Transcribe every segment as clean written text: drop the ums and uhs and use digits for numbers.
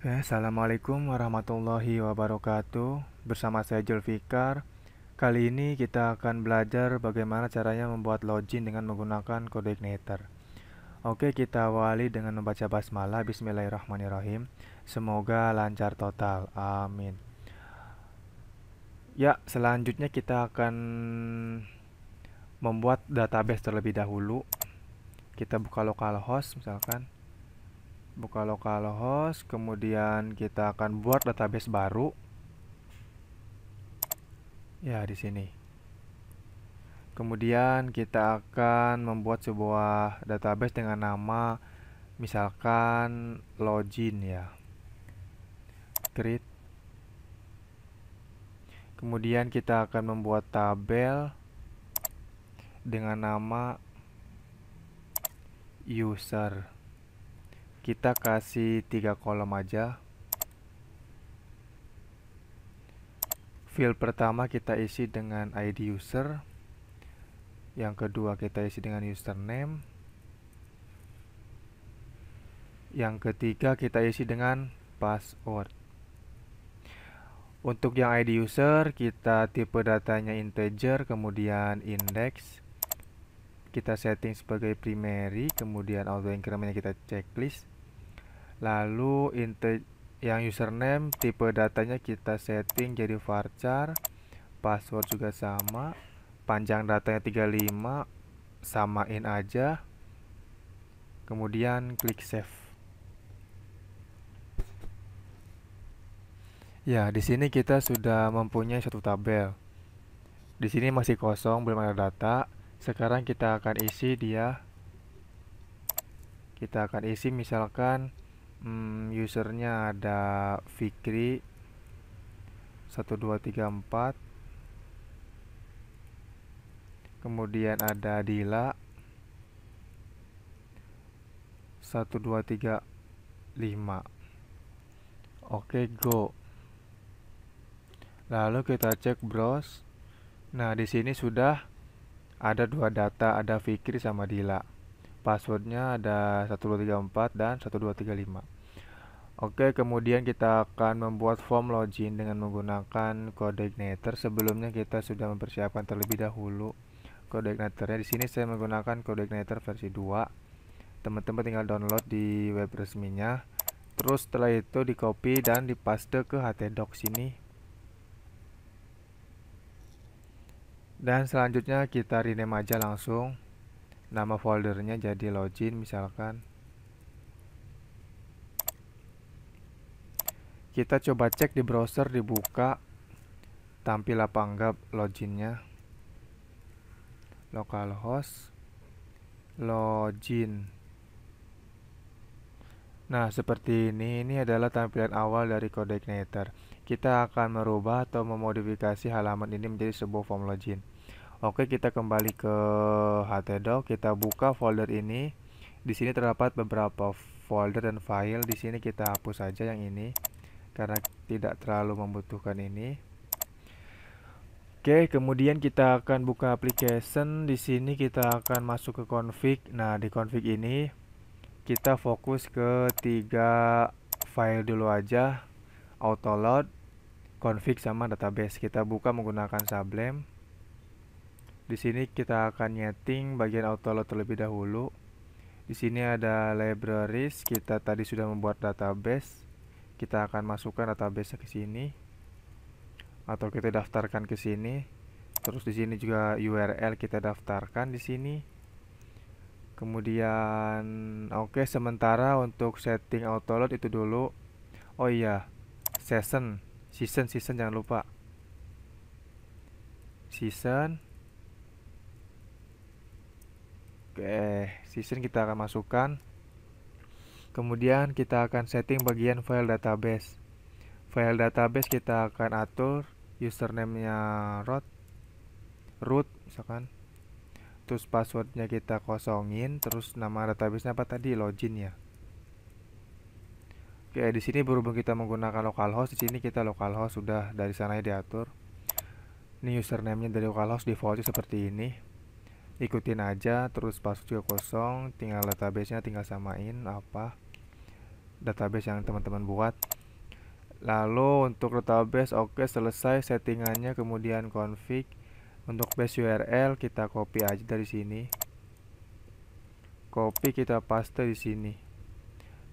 Oke, Assalamualaikum warahmatullahi wabarakatuh. Bersama saya Julfikar. Kali ini kita akan belajar bagaimana caranya membuat login dengan menggunakan kode igniter. Oke, kita awali dengan membaca basmalah. Bismillahirrahmanirrahim. Semoga lancar total. Amin. Ya, selanjutnya kita akan membuat database terlebih dahulu. Kita buka localhost misalkan. Buka localhost, kemudian kita akan buat database baru. Ya, di sini. Kemudian kita akan membuat sebuah database dengan nama misalkan login ya. Create. Kemudian kita akan membuat tabel dengan nama user. Kita kasih 3 kolom aja. Field pertama kita isi dengan ID user. Yang kedua kita isi dengan username. Yang ketiga kita isi dengan password. Untuk yang ID user, kita tipe datanya integer, kemudian index. Kita setting sebagai primary, kemudian auto incrementnya kita checklist. Lalu yang username, tipe datanya kita setting jadi varchar. Password juga sama. Panjang datanya 35, samain aja. Kemudian klik save. Ya, di sini kita sudah mempunyai satu tabel. Di sini masih kosong, belum ada data. Sekarang kita akan isi dia. Kita akan isi misalkan usernya ada Fikri 1234. Kemudian ada Dila 1235. Oke, go. Lalu kita cek browse. Nah, di sini sudah ada dua data, ada Fikri sama Dila. Passwordnya ada 1234 dan 1235. Oke, kemudian kita akan membuat form login dengan menggunakan kode igniter. Sebelumnya kita sudah mempersiapkan terlebih dahulu kode igniternya. Di sini saya menggunakan kode igniter versi 2. Teman-teman tinggal download di web resminya. Terus setelah itu di copy dan dipaste ke htdocs sini. Dan selanjutnya kita rename aja langsung. Nama foldernya jadi login misalkan. Kita coba cek di browser, dibuka tampil apa enggak loginnya. Localhost login. Nah, seperti ini adalah tampilan awal dari kode igniter. Kita akan merubah atau memodifikasi halaman ini menjadi sebuah form login. Oke, kita kembali ke htdocs, kita buka folder ini. Di sini terdapat beberapa folder dan file. Di sini kita hapus saja yang ini karena tidak terlalu membutuhkan ini. Oke, kemudian kita akan buka application. Di sini kita akan masuk ke config. Nah, di config ini kita fokus ke 3 file dulu aja. Autoload, config sama database. Kita buka menggunakan Sublime. Di sini kita akan nyeting bagian autoload terlebih dahulu. Di sini ada libraries. Kita tadi sudah membuat database. Kita akan masukkan database ke sini atau kita daftarkan ke sini. Terus di sini juga URL kita daftarkan di sini. Kemudian oke, sementara untuk setting autoload itu dulu. Oh iya, season jangan lupa. Season. Oke, season kita akan masukkan. Kemudian kita akan setting bagian file database. File database kita akan atur username-nya root misalkan. Terus passwordnya kita kosongin, terus nama database-nya apa tadi? Login ya. Oke, di sini berhubung kita menggunakan localhost, di sini kita localhost sudah dari sana diatur. Ini username-nya dari localhost defaultnya seperti ini. Ikutin aja, terus password juga kosong, tinggal database-nya tinggal samain apa. database yang teman-teman buat. Lalu untuk database, oke, selesai settingannya. Kemudian config. Untuk base URL kita copy aja dari sini. Copy, kita paste di sini.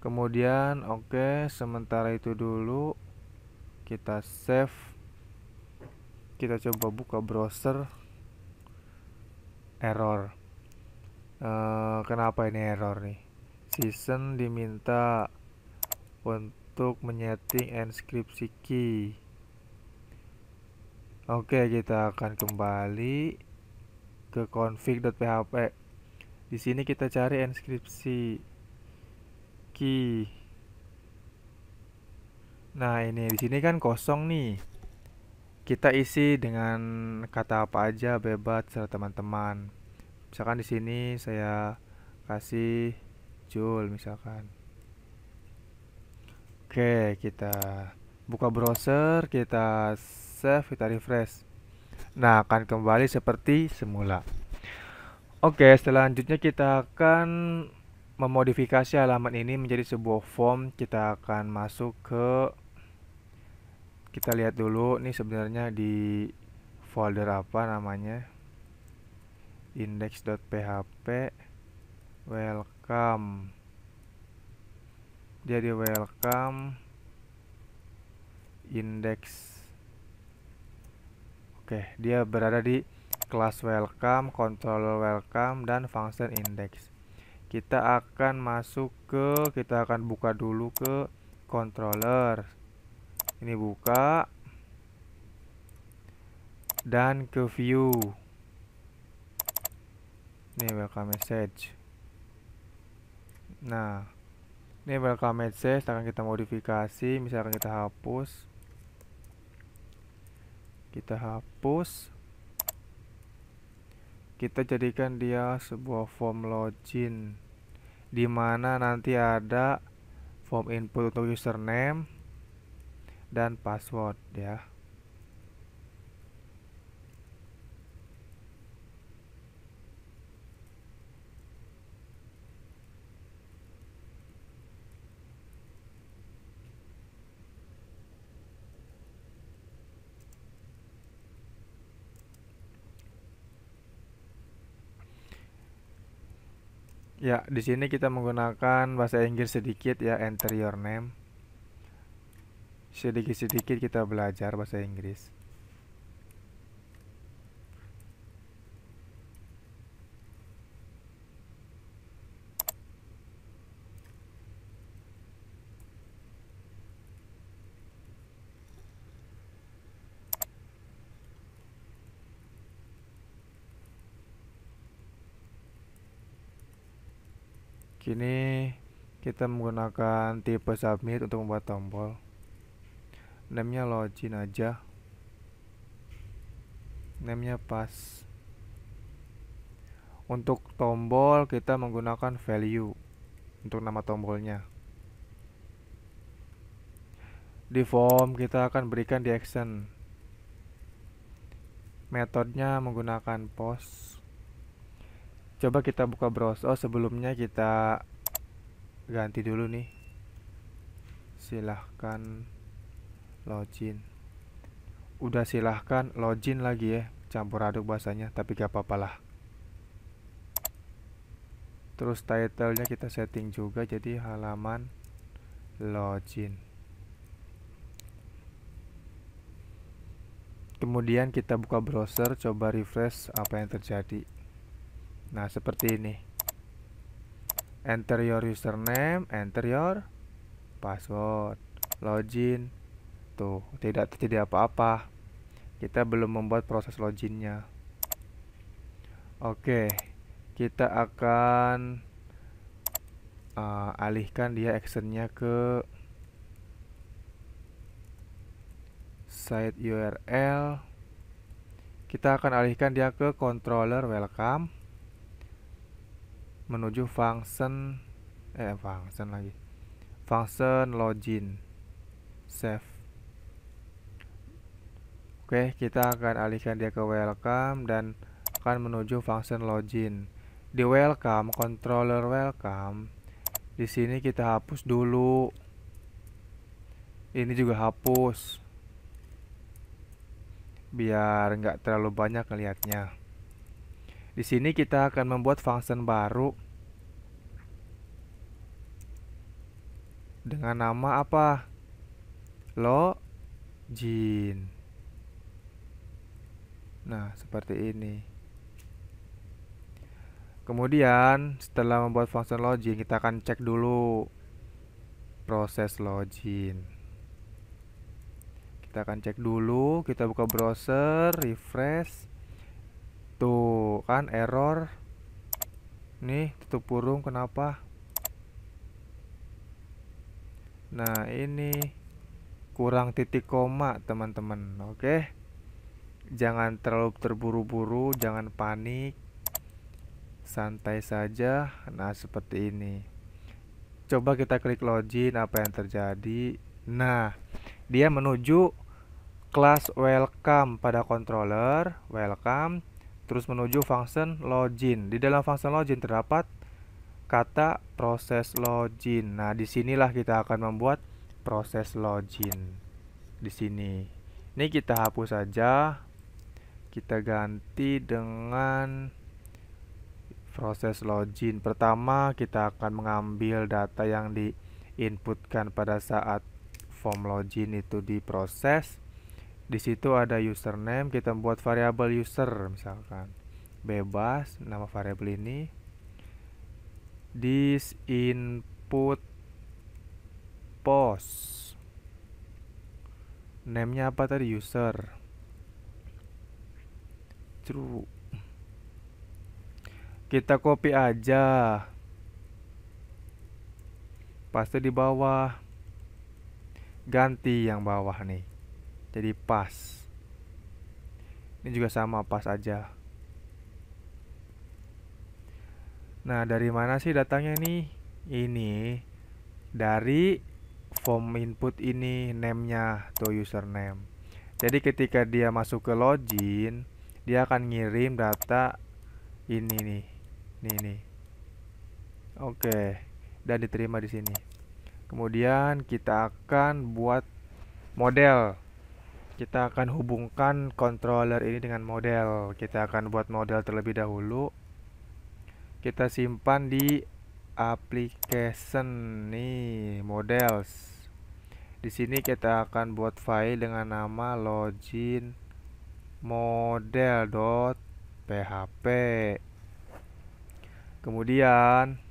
Kemudian oke, sementara itu dulu kita save. Kita coba buka browser. Error. Kenapa ini error nih? Season diminta untuk menyeting enkripsi key. Oke, kita akan kembali ke config.php. Di sini kita cari enkripsi key. Nah, ini di sini kan kosong nih. Kita isi dengan kata apa aja, bebas serta teman-teman. Misalkan di sini saya kasih Joule misalkan. Oke, kita buka browser, kita save, kita refresh. Nah, akan kembali seperti semula. Oke, selanjutnya kita akan memodifikasi halaman ini menjadi sebuah form. Kita akan masuk ke, kita lihat dulu nih sebenarnya di folder apa namanya. Index.php welcome. Dia di welcome index. Oke, dia berada di kelas welcome, controller welcome, dan function index. Kita akan masuk ke, kita akan buka dulu ke controller. Ini buka dan ke view. Ini welcome message. Nah, ini welcome message akan kita modifikasi. Misalkan kita hapus. Kita jadikan dia sebuah form login, di mana nanti ada form input untuk username dan password ya. Ya, di sini kita menggunakan bahasa Inggris sedikit ya, enter your name. Sedikit-sedikit kita belajar bahasa Inggris. Kini kita menggunakan tipe submit untuk membuat tombol. Namenya login aja. Namenya pas. Untuk tombol kita menggunakan value untuk nama tombolnya. Di form kita akan berikan di action. Metodenya menggunakan post. Coba kita buka browser. Oh, sebelumnya kita ganti dulu nih. Silahkan login. Udah silahkan login lagi ya. Campur aduk bahasanya, tapi gak apa-apa lah. Terus title-nya kita setting juga jadi halaman login. Kemudian kita buka browser, coba refresh apa yang terjadi. Nah, seperti ini. Enter your username, enter your password, login. Tuh, tidak apa-apa. Kita belum membuat proses loginnya. Oke, kita akan alihkan dia actionnya ke site URL. Kita akan alihkan dia ke controller welcome menuju function login. Save. Oke, kita akan alihkan dia ke welcome dan akan menuju function login. Di welcome, controller welcome, Di sini kita hapus dulu. Ini juga hapus, biar nggak terlalu banyak ngelihatnya. Di sini kita akan membuat function baru dengan nama apa? Login. Nah, seperti ini. Kemudian setelah membuat function login, kita akan cek dulu proses login. Kita akan cek dulu, kita buka browser, refresh. Tuh, kan error. Nih, tutup kurung, kenapa? Nah, ini kurang titik koma, teman-teman. Oke. Jangan terlalu terburu-buru, jangan panik. Santai saja. Nah, seperti ini. Coba kita klik login, apa yang terjadi? Nah, dia menuju kelas welcome pada controller, welcome, terus menuju function login. Di dalam function login terdapat kata proses login. Nah, disinilah kita akan membuat proses login. Di sini. Ini kita hapus saja. Kita ganti dengan proses login. Pertama, kita akan mengambil data yang diinputkan pada saat form login itu diproses. Di situ ada username, kita membuat variabel user misalkan. Bebas nama variabel ini. This input post. Name-nya apa tadi? User. True. Kita copy aja. Paste di bawah. Ganti yang bawah nih. Jadi pas. Ini juga sama, pas aja. Nah, dari mana sih datangnya nih? Ini dari form input ini, name-nya tuh username. Jadi ketika dia masuk ke login, dia akan ngirim data ini nih. Nih. Oke, dan diterima di sini. Kemudian kita akan buat model. Kita akan hubungkan controller ini dengan model. Kita akan buat model terlebih dahulu. Kita simpan di application nih, models. Di sini kita akan buat file dengan nama login model.php. Kemudian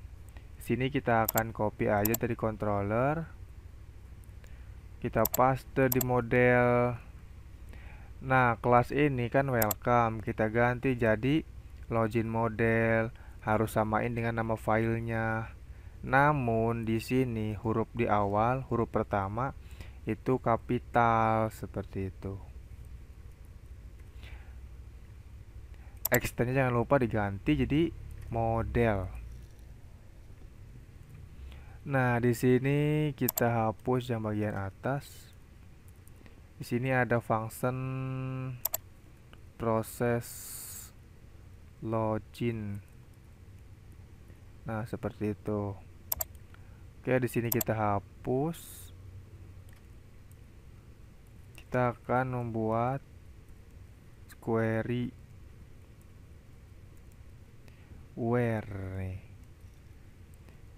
sini kita akan copy aja dari controller. Kita paste di model. Nah, kelas ini kan welcome, kita ganti jadi login model. Harus samain dengan nama filenya. Namun di sini huruf di awal, huruf pertama itu kapital seperti itu. Extendnya jangan lupa diganti jadi model. Nah, di sini kita hapus yang bagian atas. Di sini ada function proses login. Nah, seperti itu. Oke, di sini kita hapus. Kita akan membuat query where nih.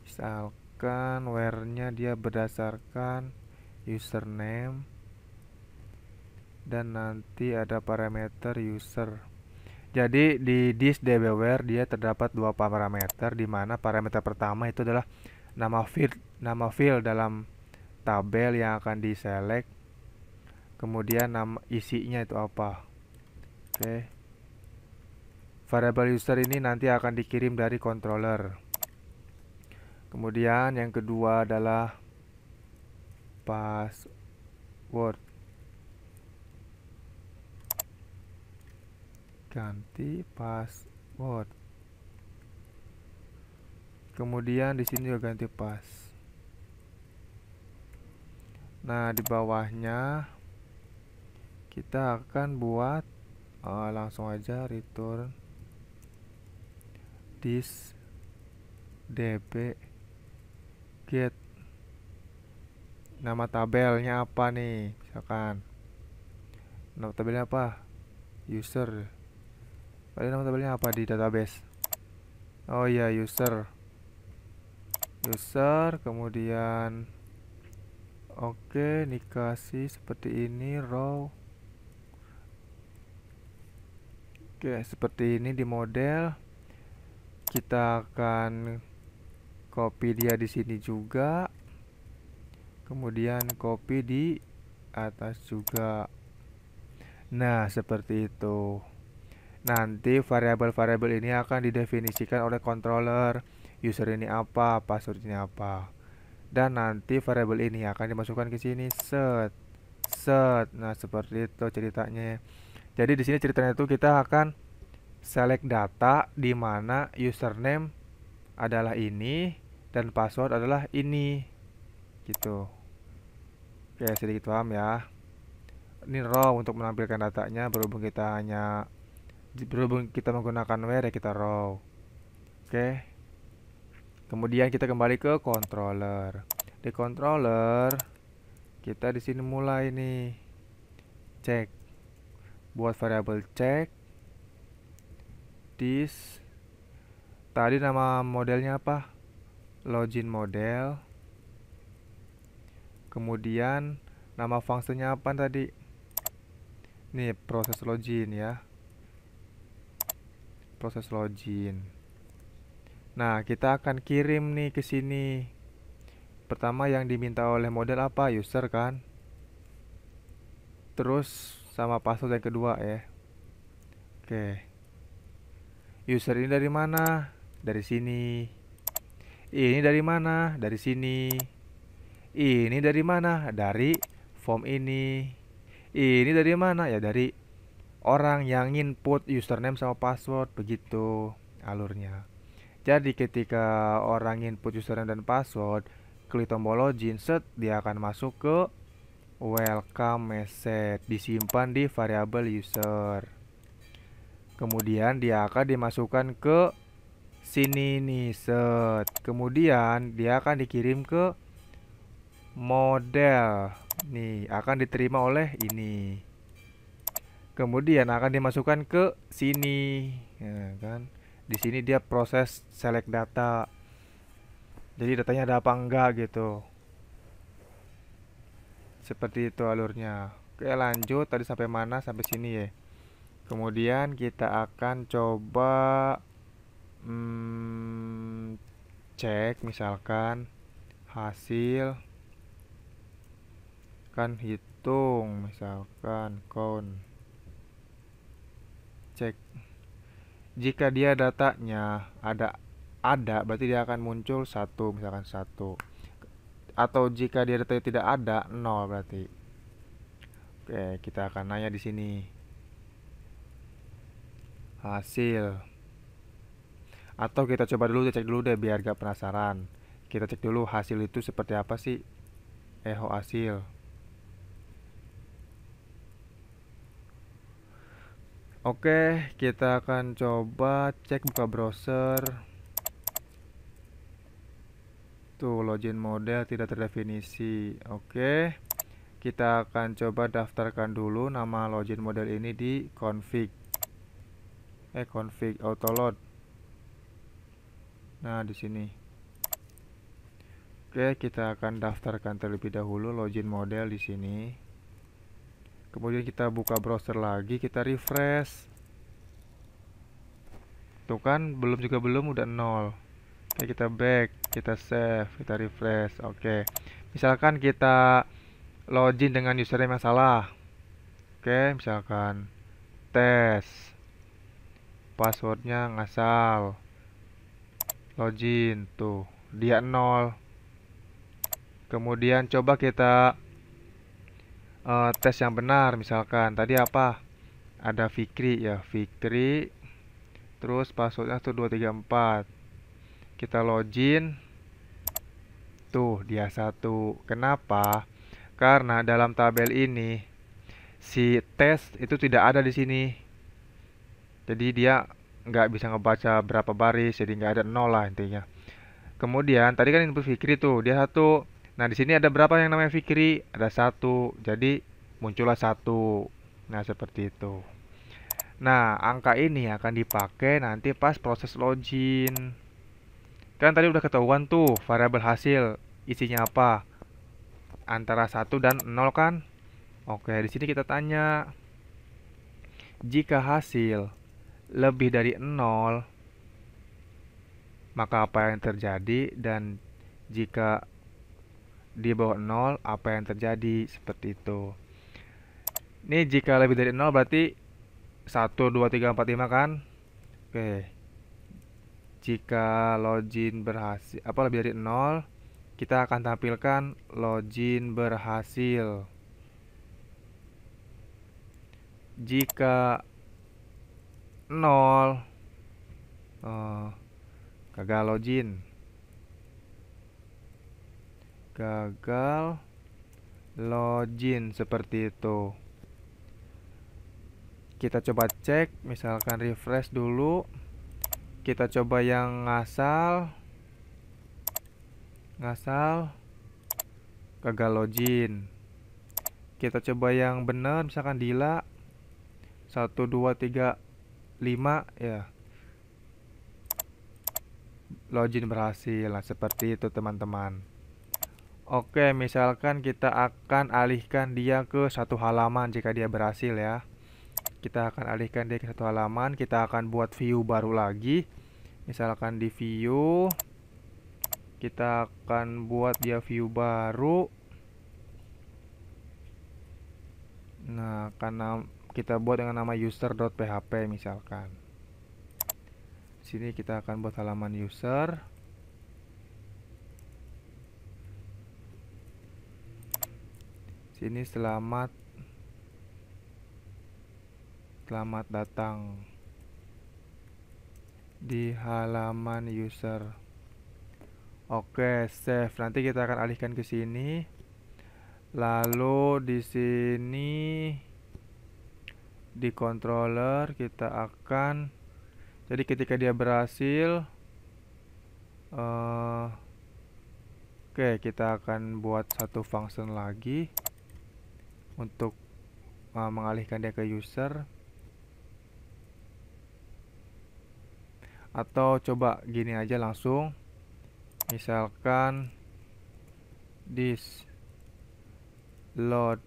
Misalkan where-nya dia berdasarkan username dan nanti ada parameter user. Jadi di this dbwhere dia terdapat dua parameter, di mana parameter pertama itu adalah nama field dalam tabel yang akan diselect. Kemudian nama isinya itu apa. Oke. Variable user ini nanti akan dikirim dari controller. Kemudian yang kedua adalah password. Ganti password. Kemudian di sini juga ganti pas. Nah, di bawahnya kita akan buat langsung aja return this db get. Nama tabelnya apa nih? Misalkan nama tabelnya apa? User. Tadi nama tabelnya apa di database? Oh iya, user. User, kemudian oke, dikasih seperti ini row. Oke, seperti ini di model. Kita akan copy dia di sini juga. Kemudian copy di atas juga. Nah, seperti itu. Nanti variabel-variabel ini akan didefinisikan oleh controller. User ini apa, password ini apa. Dan nanti variabel ini akan dimasukkan ke sini. Set. Set. Nah, seperti itu ceritanya. Jadi di sini ceritanya itu kita akan select data di mana username adalah ini dan password adalah ini. Gitu. Oke, sedikit paham ya. Ini row untuk menampilkan datanya, berhubung kita menggunakan where ya kita row. Oke. Kemudian kita kembali ke controller. Di controller kita di sini mulai nih cek. Buat variabel cek this. Tadi nama modelnya apa? Login model. Kemudian nama fungsinya apa tadi? Nih proses login ya. Proses login. Nah, kita akan kirim nih ke sini. Pertama yang diminta oleh model apa? User kan? Terus sama password yang kedua ya. Oke. User ini dari mana? Dari sini. Ini dari mana? Dari sini. Ini dari mana? Dari form ini. Ini dari mana? Ya dari orang yang input username sama password. Begitu alurnya. Jadi ketika orang input username dan password, klik tombol login, set, dia akan masuk ke welcome message, disimpan di variabel user. Kemudian dia akan dimasukkan ke sini nih, set. Kemudian dia akan dikirim ke model. Nih, akan diterima oleh ini. Kemudian akan dimasukkan ke sini. Ya, kan? Di sini dia proses select data. Jadi datanya ada apa enggak gitu. Seperti itu alurnya. Oke, lanjut. Tadi sampai mana? Sampai sini ya. Kemudian kita akan coba cek misalkan hasil, kan hitung misalkan count. Cek. Jika dia datanya ada berarti dia akan muncul 1, misalkan 1. Atau jika dia datanya tidak ada, 0 berarti. Oke, kita akan nanya di sini. Hasil. Atau kita coba dulu, cek dulu deh biar gak penasaran. Kita cek dulu hasil itu seperti apa sih. Echo hasil. Oke, kita akan coba cek buka browser. Tuh, login model tidak terdefinisi. Oke. Kita akan coba daftarkan dulu nama login model ini di config. Config autoload. Nah, di sini. Oke, kita akan daftarkan terlebih dahulu login model di sini. Kemudian kita buka browser lagi, kita refresh. Tuh kan, belum udah 0. Oke, kita back, kita save, kita refresh. Oke. Misalkan kita login dengan username yang salah. Oke, misalkan tes. Passwordnya ngasal. Login, tuh, dia 0. Kemudian coba kita tes yang benar. Misalkan tadi apa? Ada Fikri ya, Fikri. Terus passwordnya tuh 234. Kita login. Tuh, dia 1. Kenapa? Karena dalam tabel ini si tes itu tidak ada di sini. Jadi dia nggak bisa ngebaca berapa baris, jadi nggak ada 0 lah intinya. Kemudian tadi kan input Fikri tuh, dia satu. Nah, di sini ada berapa yang namanya Fikri? Ada satu. Jadi muncullah satu. Nah, seperti itu. Nah, angka ini akan dipakai nanti pas proses login. Kan tadi udah ketahuan tuh variabel hasil isinya apa? Antara satu dan 0 kan? Oke, di sini kita tanya, jika hasil lebih dari 0, maka apa yang terjadi? Dan jika di bawah 0, apa yang terjadi? Seperti itu. Ini jika lebih dari 0 berarti 1, 2, 3, 4, 5 kan? Oke. Jika login berhasil, apa lebih dari 0, kita akan tampilkan login berhasil. Jika 0, gagal login. Gagal login seperti itu. Kita coba cek, misalkan refresh dulu. Kita coba yang ngasal, gagal login. Kita coba yang benar, misalkan Dila 1, 2, 3, 5 ya, login berhasil. Nah, seperti itu teman-teman. Oke, misalkan kita akan alihkan dia ke satu halaman jika dia berhasil ya. Kita akan alihkan dia ke satu halaman. Kita akan buat view baru lagi. Misalkan di view, kita akan buat dia view baru. Nah, karena kita buat dengan nama user.php misalkan. Sini kita akan buat halaman user. Sini selamat datang di halaman user. Oke, save. Nanti kita akan alihkan ke sini. Lalu di sini di controller kita akan, jadi ketika dia berhasil, oke, kita akan buat satu function lagi untuk mengalihkan dia ke user. Atau coba gini aja langsung, misalkan this load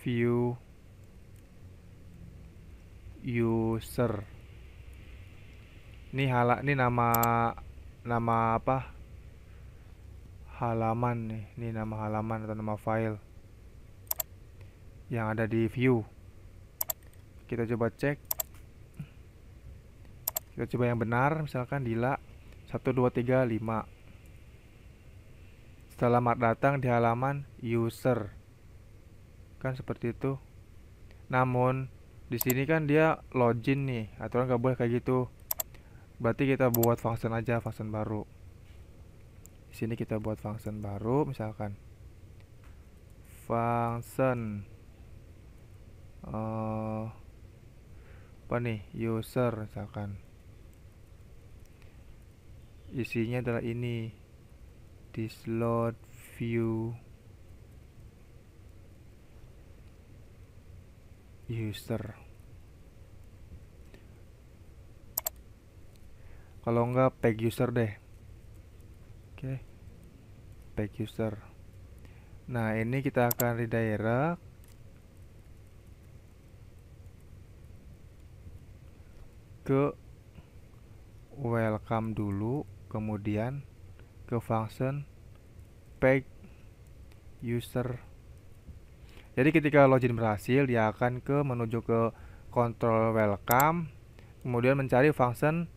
view user. Ini nama apa? Halaman nih. Ini nama halaman atau nama file yang ada di view. Kita coba cek. Kita coba yang benar, misalkan Dila 1, 2, 3, 5. Selamat datang di halaman user. Kan seperti itu. Namun di sini kan dia login nih, aturan nggak boleh kayak gitu. Berarti kita buat function aja, function baru. Di sini kita buat function baru, misalkan function apa nih, user misalkan. Isinya adalah ini, this load view user. Kalau enggak page user deh. Oke, page user. Nah, ini kita akan redirect ke welcome dulu, kemudian ke function page user. Jadi ketika login berhasil, dia akan menuju ke control welcome, kemudian mencari function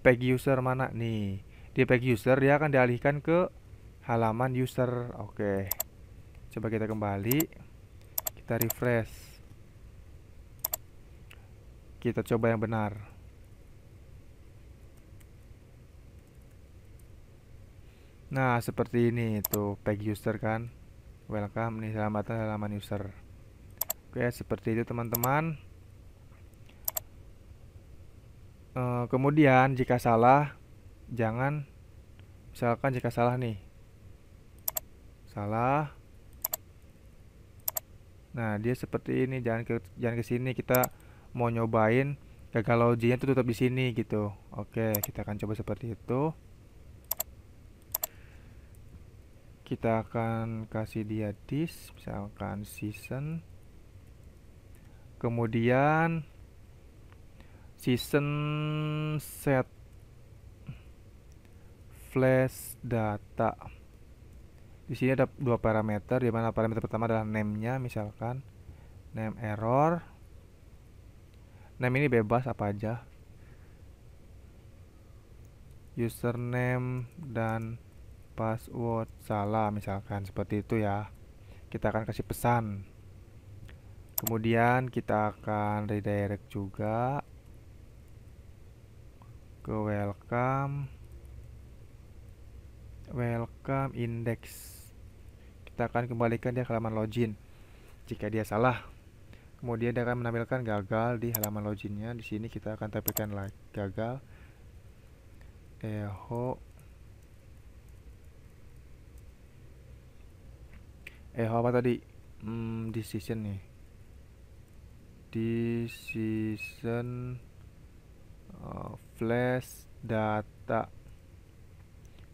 page user mana nih. Di page user dia akan dialihkan ke halaman user. Oke, coba kita kembali, kita refresh, kita coba yang benar. Nah, seperti ini tuh page user kan. Welcome nih, selamat datang halaman user. Oke, seperti itu teman-teman. Kemudian jika salah, jangan, misalkan jika salah nih, salah. Nah, dia seperti ini, jangan ke sini. Kita mau nyobain gagal loginya tuh tetap di sini gitu. Oke, kita akan coba seperti itu. Kita akan kasih dia this, misalkan season. Kemudian season set flash data. Di sini ada dua parameter, di mana parameter pertama adalah name-nya, misalkan name error. Name ini bebas apa aja. Username dan password salah, misalkan seperti itu ya. Kita akan kasih pesan. Kemudian kita akan redirect juga ke welcome index. Kita akan kembalikan dia ke halaman login jika dia salah. Kemudian dia akan menampilkan gagal di halaman loginnya. Di sini kita akan tampilkan lagi gagal. Echo apa tadi? Decision nih. Decision flash data.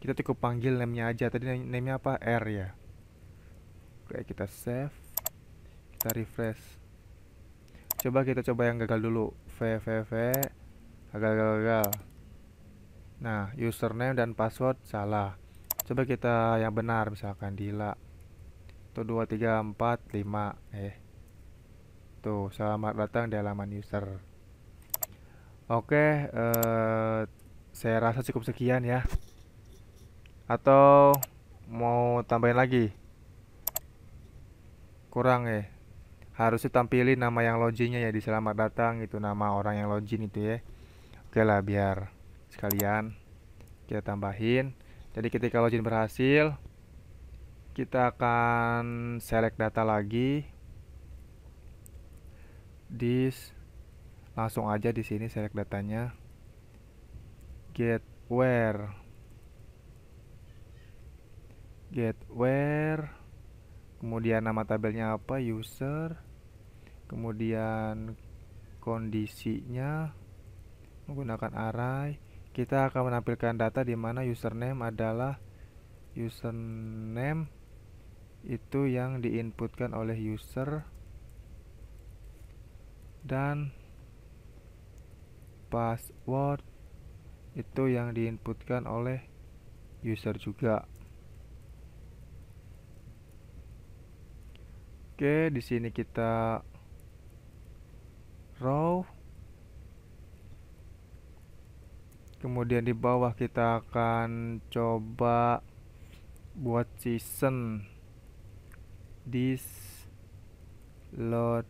Kita cukup panggil name-nya aja. Tadi name-nya apa? R ya. Oke, kita save. Kita refresh. Kita coba yang gagal dulu. Gagal. Nah, username dan password salah. Coba kita yang benar, misalkan Dila. Tuh 2, 3, 4, 5. Tuh, selamat datang di halaman user. Oke, saya rasa cukup sekian ya. Atau mau tambahin lagi? Kurang ya. Harusnya tampilin nama yang loginnya ya di selamat datang, itu nama orang yang login itu ya. Oke lah, biar sekalian kita tambahin. Jadi ketika login berhasil, kita akan select data lagi. Langsung aja di sini select datanya. Get where. Kemudian nama tabelnya apa? User. Kemudian kondisinya menggunakan array. Kita akan menampilkan data di mana username adalah username itu yang diinputkan oleh user dan password itu yang diinputkan oleh user juga. Oke, di sini kita row. Kemudian di bawah kita akan coba buat season. This load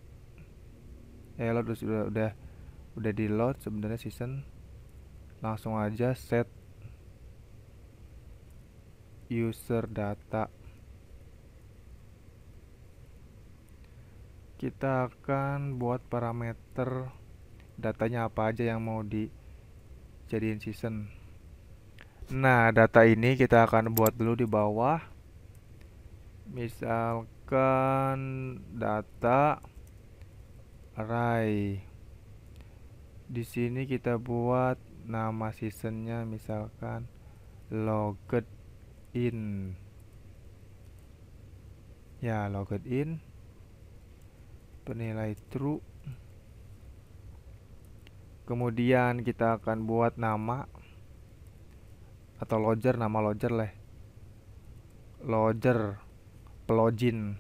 udah di load sebenarnya season. Langsung aja set user data. Kita akan buat parameter datanya apa aja yang mau dijadiin season. Nah, data ini kita akan buat dulu di bawah. Misalkan data array. Di sini kita buat nama seasonnya, misalkan logged in. Ya, logged in. Penilai true. Kemudian kita akan buat nama atau logger, nama logger lah. Logger plugin.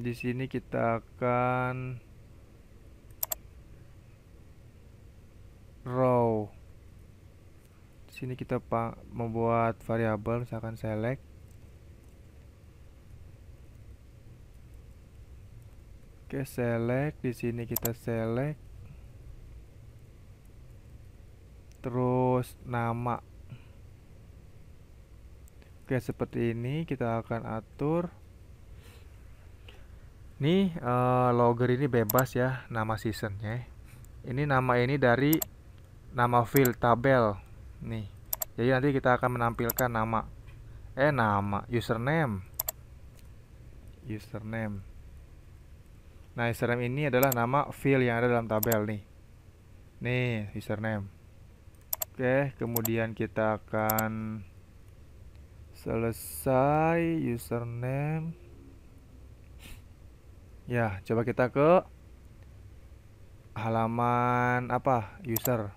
Di sini kita akan row. Di sini kita membuat variabel, misalkan select. Oke, select. Di sini kita select. Terus nama. Oke, seperti ini kita akan atur. Nih, logger ini bebas ya nama seasonnya. Ini nama ini dari nama file tabel nih. Jadi nanti kita akan menampilkan nama username. Nah, username ini adalah nama file yang ada dalam tabel nih. Nih, username. Oke, kemudian kita akan selesai username. Ya, coba kita ke halaman user.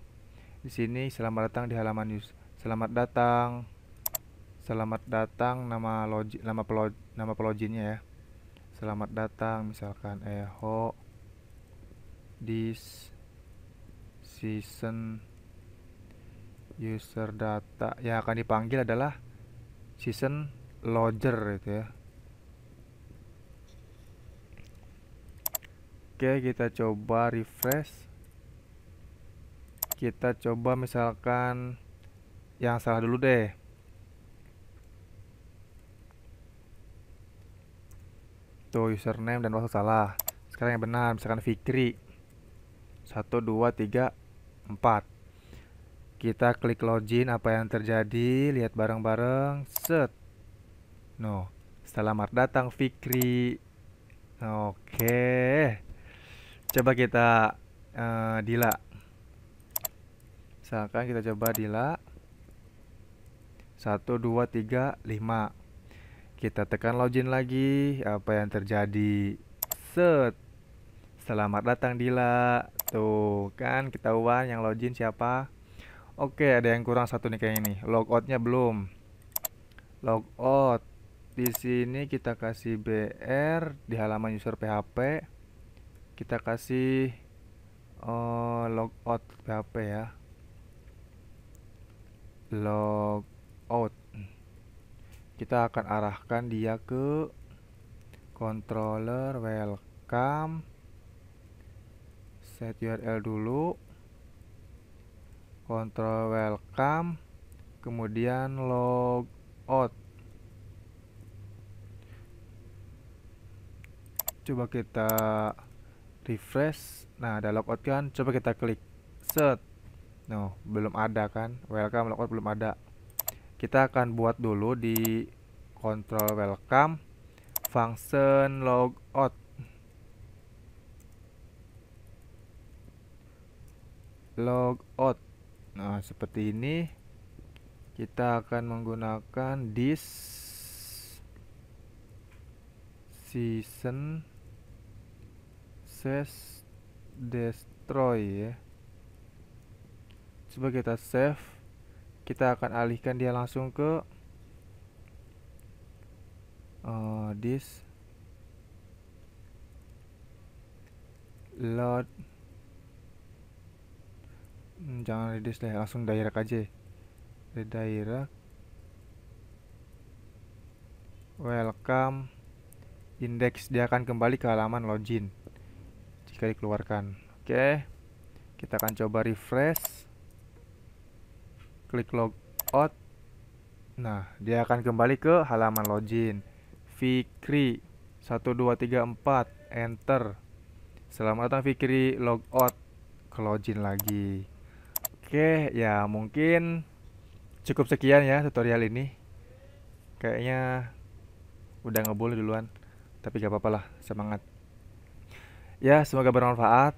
Di sini selamat datang di halaman user. Selamat datang nama peloginnya ya. Selamat datang misalkan Eho this season user data. Yang akan dipanggil adalah season logger itu ya. Oke, kita coba refresh. Kita coba misalkan yang salah dulu deh. Tuh, username dan password salah. Sekarang yang benar, misalkan Fikri 1, 2, 3, 4. Kita klik login, apa yang terjadi? Lihat bareng-bareng. Set. No, selamat datang Fikri. Oke. Coba kita Dila. Misalkan kita coba Dila 1, 2, 3, 5. Kita tekan login lagi. Apa yang terjadi? Set. Selamat datang Dila. Tuh kan ketahuan yang login siapa. Oke, ada yang kurang satu nih kayaknya nih. Logoutnya belum. Logout. Di sini kita kasih BR di halaman user PHP. Kita kasih logout PHP ya. Logout. Kita akan arahkan dia ke controller welcome. Set URL dulu. Control welcome. Kemudian logout. Coba kita refresh. Nah, ada logout kan? Coba kita klik. Set. No, belum ada kan? Welcome logout belum ada. Kita akan buat dulu di control welcome function logout. Nah, seperti ini. Kita akan menggunakan this season says destroy ya. Coba kita save. Kita akan alihkan dia langsung ke this load. Jangan redirect deh, langsung direct aja. Redirect welcome index. Dia akan kembali ke halaman login jika dikeluarkan. Oke, kita akan coba refresh. Klik logout. Nah, dia akan kembali ke halaman login. Fikri 1, 2, 3, 4. Enter. Selamat datang Fikri. Logout. Ke login lagi. Oke, ya mungkin cukup sekian ya tutorial ini. Kayaknya udah ngebul duluan. Tapi gak apa-apa lah, semangat. Ya, semoga bermanfaat.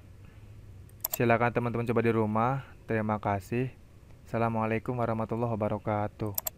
Silakan teman-teman coba di rumah. Terima kasih. Assalamualaikum warahmatullahi wabarakatuh.